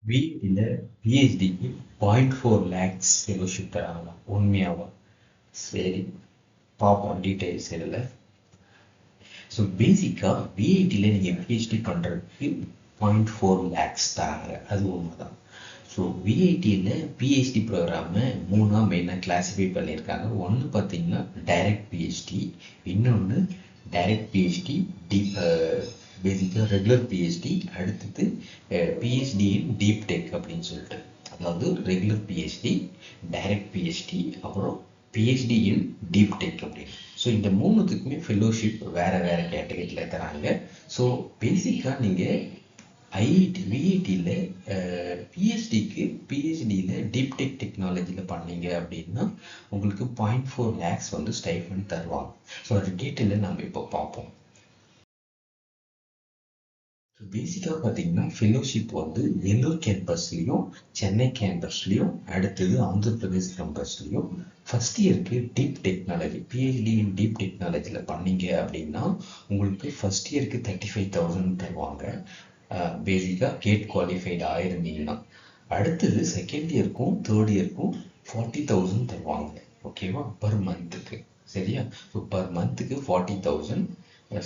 பிஎட்டில் பிஹெச்டிக்கு 0.4 lakhs fellowship தராங்களா உண்மையாவா? சரி, பார்ப்போம் டீட்டெயில்ஸ் இதில். ஸோ பேசிக்காக பிஐடியில் நீங்கள் பிஹெச்டி பண்ணுறதுக்கு 0.4 lakhs தராங்க, அது உண்மை தான். ஸோ பிஐடியில் பிஹெச்டி ப்ரோக்ராமை மூணாக மெயினாக கிளாஸிஃபை பண்ணியிருக்காங்க. ஒன்று பார்த்தீங்கன்னா டைரக்ட் பிஹெச்டி, இன்னொன்று டைரக்ட் பிஹெச்டி பேசிக்காக ரெகுலர் பிஹெச்டி, அடுத்தது பிஹெச்டி இன் டீப் டெக் அப்படின்னு சொல்லிட்டு. அதாவது ரெகுலர் பிஹெச்டி, டைரக்ட் பிஹெச்டி, அப்புறம் பிஹெச்டி இன் டீப் டெக் அப்படின்னு. ஸோ இந்த மூணுத்துக்குமே ஃபெலோஷிப் வேறு வேறு கேட்டகரியில் தராங்க. ஸோ பேசிக்காக நீங்கள் ஐஐடி விஐடியில் பிஹெச்டிக்கு பிஹெச்டியில் டீப் டெக் டெக்னாலஜியில் பண்ணீங்க அப்படின்னா உங்களுக்கு 0.4 lakhs வந்து ஸ்டைஃபண்ட் தருவாங்க. ஸோ அது டீட்டெயிலில் நம்ம இப்போ பார்ப்போம். ஸோ பேசிக்காக பார்த்தீங்கன்னா ஃபெலோஷிப் வந்து வெள்ளூர் கேம்பஸ்லேயும் சென்னை கேம்பஸ்லேயும் அடுத்தது ஆந்திர பிரதேஷ் கேம்பஸ்லேயும் ஃபஸ்ட் இயருக்கு deep technology PhD in deep டெக்னாலஜியில் பண்ணீங்க அப்படின்னா உங்களுக்கு ஃபஸ்ட் இயருக்கு 35,000 தருவாங்க. பேசிக்காக கேட் குவாலிஃபைடு ஆயிருந்தீங்கன்னா. அடுத்தது செகண்ட் இயருக்கும் தேர்ட் இயருக்கும் 40,000 தருவாங்க. ஓகேவா? பர் மந்த்துக்கு. சரியா? ஸோ பர் மந்த்துக்கு 40,000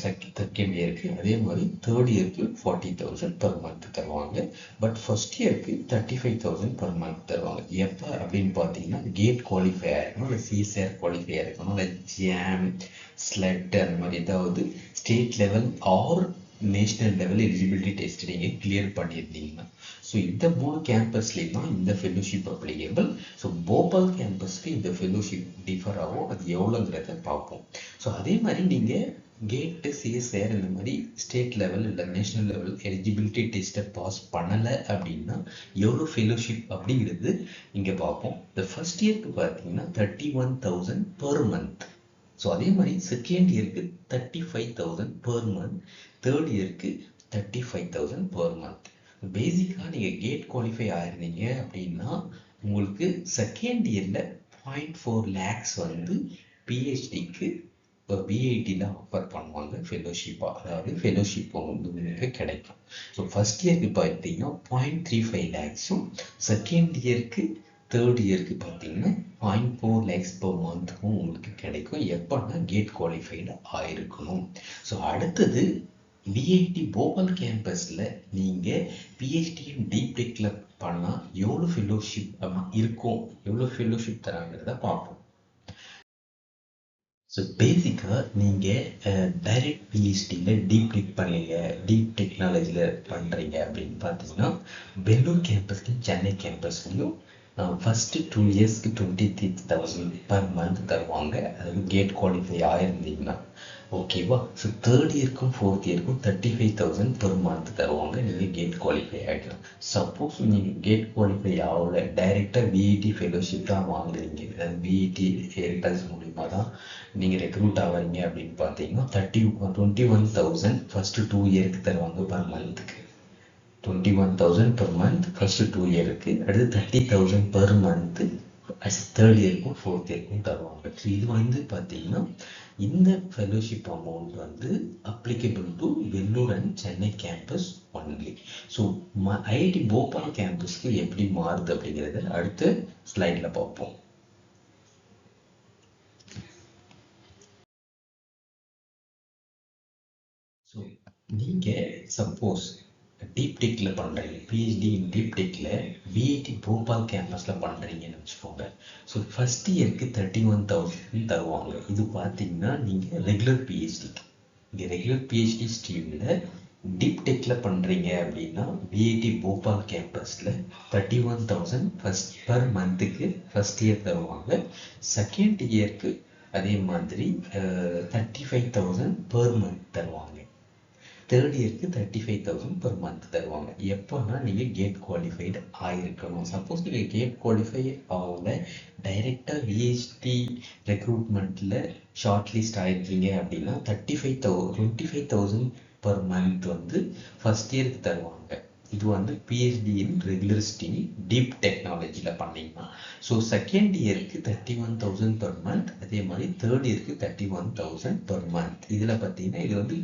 செகண்ட் இயருக்கு, அதே மாதிரி தேர்ட் இயருக்கு 40,000 பர் மந்த் தருவாங்க. பட் ஃபர்ஸ்ட் இயருக்கு 35,000 பர் மந்த் தருவாங்க. எப்போ அப்படின்னு பார்த்தீங்கன்னா கேட் குவாலிஃபை ஆகிருக்கணும், இல்லை சிஎஸ்ஆர் குவாலிஃபை ஆகிருக்கணும், இல்லை ஜாம் ஸ்லெட் அந்த மாதிரி ஏதாவது state level or national level eligibility test நீங்கள் கிளியர் பண்ணியிருந்தீங்கன்னா. ஸோ இந்த மூணு கேம்பஸ்லேயும் தான் இந்த ஃபெலோஷிப் அப்ளிகேபிள். ஸோ போபால் கேம்பஸ்க்கு இந்த ஃபெலோஷிப் டிஃபர் ஆகும், அது எவ்வளோங்கிறத பார்ப்போம். ஸோ அதே மாதிரி நீங்கள் கேட்டு சிஎஸ்ஆர் இந்த மாதிரி ஸ்டேட் லெவல் இல்லை நேஷ்னல் லெவல் எலிஜிபிலிட்டி டெஸ்ட்டை பாஸ் பண்ணலை அப்படின்னா எவ்வளோ ஃபெலோஷிப் அப்படிங்கிறது இங்கே பார்ப்போம். இந்த ஃபர்ஸ்ட் இயருக்கு பார்த்தீங்கன்னா 31,000 பெர் மந்த். ஸோ அதே மாதிரி செகண்ட் இயருக்கு 35,000 பெர் மந்த், தேர்ட் இயருக்கு 35,000 பெர் மந்த். பேசிக்காக நீங்கள் கேட் குவாலிஃபை ஆயிருந்தீங்க அப்படின்னா உங்களுக்கு செகண்ட் இயரில் 0.4 lakhs வந்து பிஹெச்டிக்கு இப்போ பிஐடியில் ஆஃபர் பண்ணுவாங்க ஃபெலோஷிப்பாக, அதாவது ஃபெலோஷிப் வந்து உங்களுக்கு கிடைக்கும். ஸோ ஃபஸ்ட் இயருக்கு பார்த்தீங்கன்னா 0.35 lakhs-உம், செகண்ட் இயருக்கு தேர்ட் இயருக்கு பார்த்தீங்கன்னா 0.4 lakhs per month-க்கும் உங்களுக்கு கிடைக்கும். எப்போன்னா கேட் குவாலிஃபைடு ஆயிருக்கணும். ஸோ அடுத்தது பிஐடி போபால் கேம்பஸில் நீங்கள் பிஹெச்டி டீப் டெக்கில் பண்ணால் எவ்வளோ ஃபெலோஷிப் இருக்கும், எவ்வளோ ஃபெலோஷிப் தராங்கிறத பார்ப்போம். ஸோ பேசிக்காக நீங்கள் டைரக்ட் பிஹெச்டியில் டீப் டெக் பண்ணீங்க, டீப் டெக்னாலஜியில் பண்ணுறீங்க அப்படின்னு பார்த்தீங்கன்னா வெள்ளூர் கேம்பஸ்லையும் சென்னை கேம்பஸ்லையும் ஃபஸ்ட்டு 2 இயர்ஸ்க்கு 23,000 பர் மந்த் தருவாங்க, அதாவது கேட் குவாலிஃபை ஆயிருந்தீங்கன்னா. ஓகேவா? ஸோ தேர்ட் இயருக்கும் ஃபோர்த் இயருக்கும் 35,000 பெர் மந்த் தருவாங்க, நீங்கள் கேட் குவாலிஃபை ஆகிடலாம். சப்போஸ் நீங்கள் கேட் குவாலிஃபை ஆகலை, டைரெக்டாக பிஇடி ஃபெலோஷிப் தான் வாங்குறீங்க, அதாவது பிஇடி ஏர்டெல்ஸ் மூலிமா தான் நீங்கள் ரெக்ரூட் ஆகிறீங்க அப்படின்னு பார்த்தீங்கன்னா 21,000 ஃபஸ்ட்டு 2 இயருக்கு தருவாங்க பர் மந்த்துக்கு. 21,000 பெர் மந்த் ஃபஸ்ட்டு 2 இயருக்கு, அடுத்து 30,000 பெர் மந்த்து தேர்ட் இயருக்கும் ஃபோர்த் இயருக்கும் தருவாங்க. ஸோ இது வந்து பார்த்தீங்கன்னா இந்த ஃபெலோஷிப் அமௌண்ட் வந்து applicable to Vellore and Chennai campus only. So IIT Bhopal கேம்பஸ்க்கு எப்படி மாறுது அப்படிங்கிறத அடுத்த ஸ்லைடில் பார்ப்போம். ஸோ நீங்கள் சப்போஸ் டீப் டெக்கில் பண்ணுறீங்க, பிஹெச்டி இன் டீப் டெக்கில் பிஐடி போபால் கேம்பஸில் பண்ணுறீங்கன்னு வச்சுக்கோங்க. ஸோ ஃபஸ்ட் இயருக்கு 31,000 தருவாங்க. இது பார்த்தீங்கன்னா நீங்கள் ரெகுலர் பிஹெச்டிக்கு. இங்கே ரெகுலர் பிஹெச்டி ஸ்ட்ரீமில் டீப் டெக்கில் பண்ணுறீங்க அப்படின்னா பிஐடி போபால் கேம்பஸில் 31,000 ஃபஸ்ட் பர் மந்த்துக்கு ஃபஸ்ட் இயர் தருவாங்க. செகண்ட் இயருக்கு அதே மாதிரி 35,000 பெர் மந்த் தருவாங்க. தேர்ட் இயருக்கு 35,000 பெர் மந்த் தருவாங்க. எப்போனா நீங்கள் கேட் குவாலிஃபைடு ஆகிருக்கணும். சப்போஸ் நீங்கள் கேட் குவாலிஃபை ஆகல, டைரெக்டாக விஹெச்டி ரெக்ரூட்மெண்ட்டில் ஷார்ட் லிஸ்ட் ஆகிருக்கீங்க அப்படின்னா 25,000 பெர் மந்த் வந்து ஃபஸ்ட் இயருக்கு தருவாங்க. இது வந்து பிஹெச்டி இன் ரெகுலரிஸ்டி டீப் டெக்னாலஜியில் பண்ணீங்கன்னா ஸோ செகண்ட் இயருக்கு 31,000 பெர் மந்த், அதே மாதிரி தேர்ட் இயருக்கு 31,000 பெர் மந்த். இதில் பார்த்தீங்கன்னா இது வந்து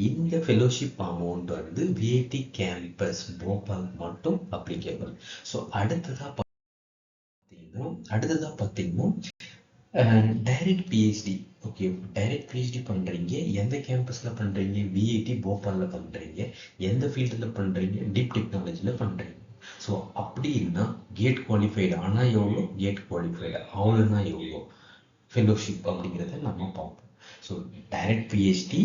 இந்த ஃபெலோஷிப் அமௌண்ட் வந்து விஐடி கேம்பஸ் போபால் மட்டும் அப்ளிகேபிள். ஸோ அடுத்ததாக பார்த்தீங்கன்னா direct PhD. Okay, direct PhD பண்ணுறீங்க, எந்த கேம்பஸில் பண்ணுறீங்க? விஐடி போபாலில் பண்ணுறீங்க, எந்த ஃபீல்டில் பண்ணுறீங்க? டீப் டெக்னாலஜியில் பண்ணுறீங்க. ஸோ அப்படின்னா கேட் குவாலிஃபைடு ஆனால் எவ்வளோ, கேட் குவாலிஃபைடு அவ்வளோனா எவ்வளோ ஃபெலோஷிப் அப்படிங்கிறத நம்ம பார்ப்போம். So direct PhD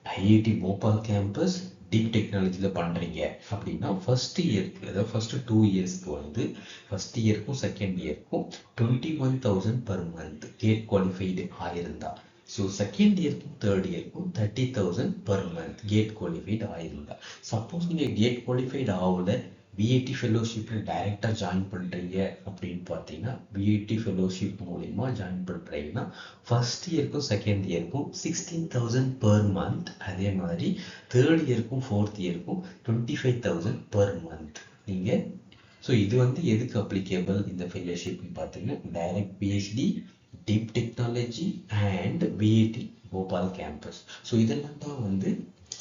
IIT Bhopal campus deep டெக்னாலஜியில் பண்ணுறீங்க அப்படின்னா ஃபர்ஸ்ட் இயருக்கு, அதாவது ஃபர்ஸ்ட் 2 இயர்ஸ்க்கு வந்து ஃபர்ஸ்ட் இயருக்கும் செகண்ட் இயருக்கும் 21,000 பெர் மந்த் கேட் குவாலிஃபைடு ஆயிருந்தா. ஸோ செகண்ட் இயருக்கும் தேர்ட் இயருக்கும் 30,000 பெர் மந்த் கேட் குவாலிஃபைடு ஆயிருந்தா. சப்போஸ் நீங்கள் கேட் குவாலிஃபைடு ஆகல, விஐடி ஃபெலோஷிப்பில் டைரெக்டாக ஜாயின் பண்ணுறீங்க அப்படின்னு பார்த்தீங்கன்னா விஐடி ஃபெலோஷிப் மூலிமா ஜாயின் பண்ணுறீங்கன்னா ஃபர்ஸ்ட் இயருக்கும் செகண்ட் இயருக்கும் 16,000 பெர் மந்த், அதே மாதிரி தேர்ட் இயருக்கும் ஃபோர்த் இயருக்கும் 25,000 பெர் மந்த் நீங்கள். ஸோ இது வந்து எதுக்கு அப்ளிகேபிள் இந்த ஃபெலோஷிப்னு பார்த்தீங்கன்னா direct PhD, deep technology and VIT Bhopal campus. So இதெல்லாம் தான் வந்து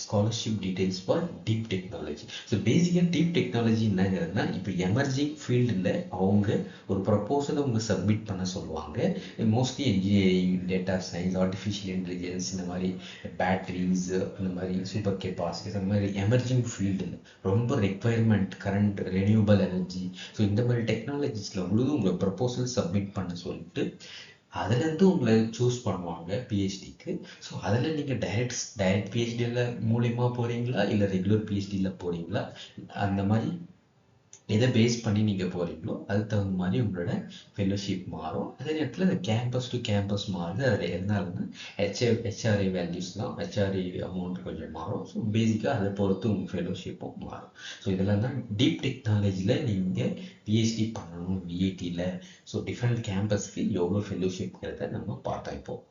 scholarship details for deep technology. So பேசிக்காக டீப் டெக்னாலஜி என்னங்கிறதுனா இப்போ எமர்ஜிங் ஃபீல்டில் அவங்க ஒரு ப்ரப்போசலை அவங்க சப்மிட் பண்ண சொல்லுவாங்க. Mostly engineering, data science, artificial intelligence, இந்த மாதிரி பேட்டரிஸ், இந்த மாதிரி சூப்பர் கெப்பாசிட்டிஸ், அந்த மாதிரி எமர்ஜிங் ஃபீல்டில் ரொம்ப requirement, current, renewable energy, so இந்த மாதிரி டெக்னாலஜிஸில் முழுதும் உங்களை ப்ரப்போசல் சப்மிட் பண்ண சொல்லிட்டு அதுலேருந்து உங்களை சூஸ் பண்ணுவாங்க பிஹெச்டிக்கு. ஸோ அதில் நீங்கள் டைரக்ட் பிஹெச்டியில் மூலியமா போகிறீங்களா இல்லை ரெகுலர் பிஹெச்டியில் போகிறீங்களா, அந்த மாதிரி எதை பேஸ் பண்ணி நீங்கள் போகிறீங்களோ அதுக்கு தகுந்த மாதிரி உங்களோட ஃபெலோஷிப் மாறும். அதே நேரத்தில் இந்த கேம்பஸ் டு கேம்பஸ் மாறுது. அதில் எதனாலன்னா ஹெச்ஆர்ஐ வேல்யூஸ்லாம், ஹெச்ஆர்ஐ அமௌண்ட் கொஞ்சம் மாறும். ஸோ பேசிக்காக அதை பொறுத்து உங்கள் ஃபெலோஷிப்பும் மாறும். ஸோ இதெல்லாம் தான் டீப் டெக்னாலஜியில் நீங்கள் பிஹெச்டி பண்ணணும் விஐடியில். ஸோ டிஃப்ரெண்ட் கேம்பஸ்க்கு எவ்வளோ ஃபெலோஷிப்ங்கிறத நம்ம பார்த்தோம் இப்போது.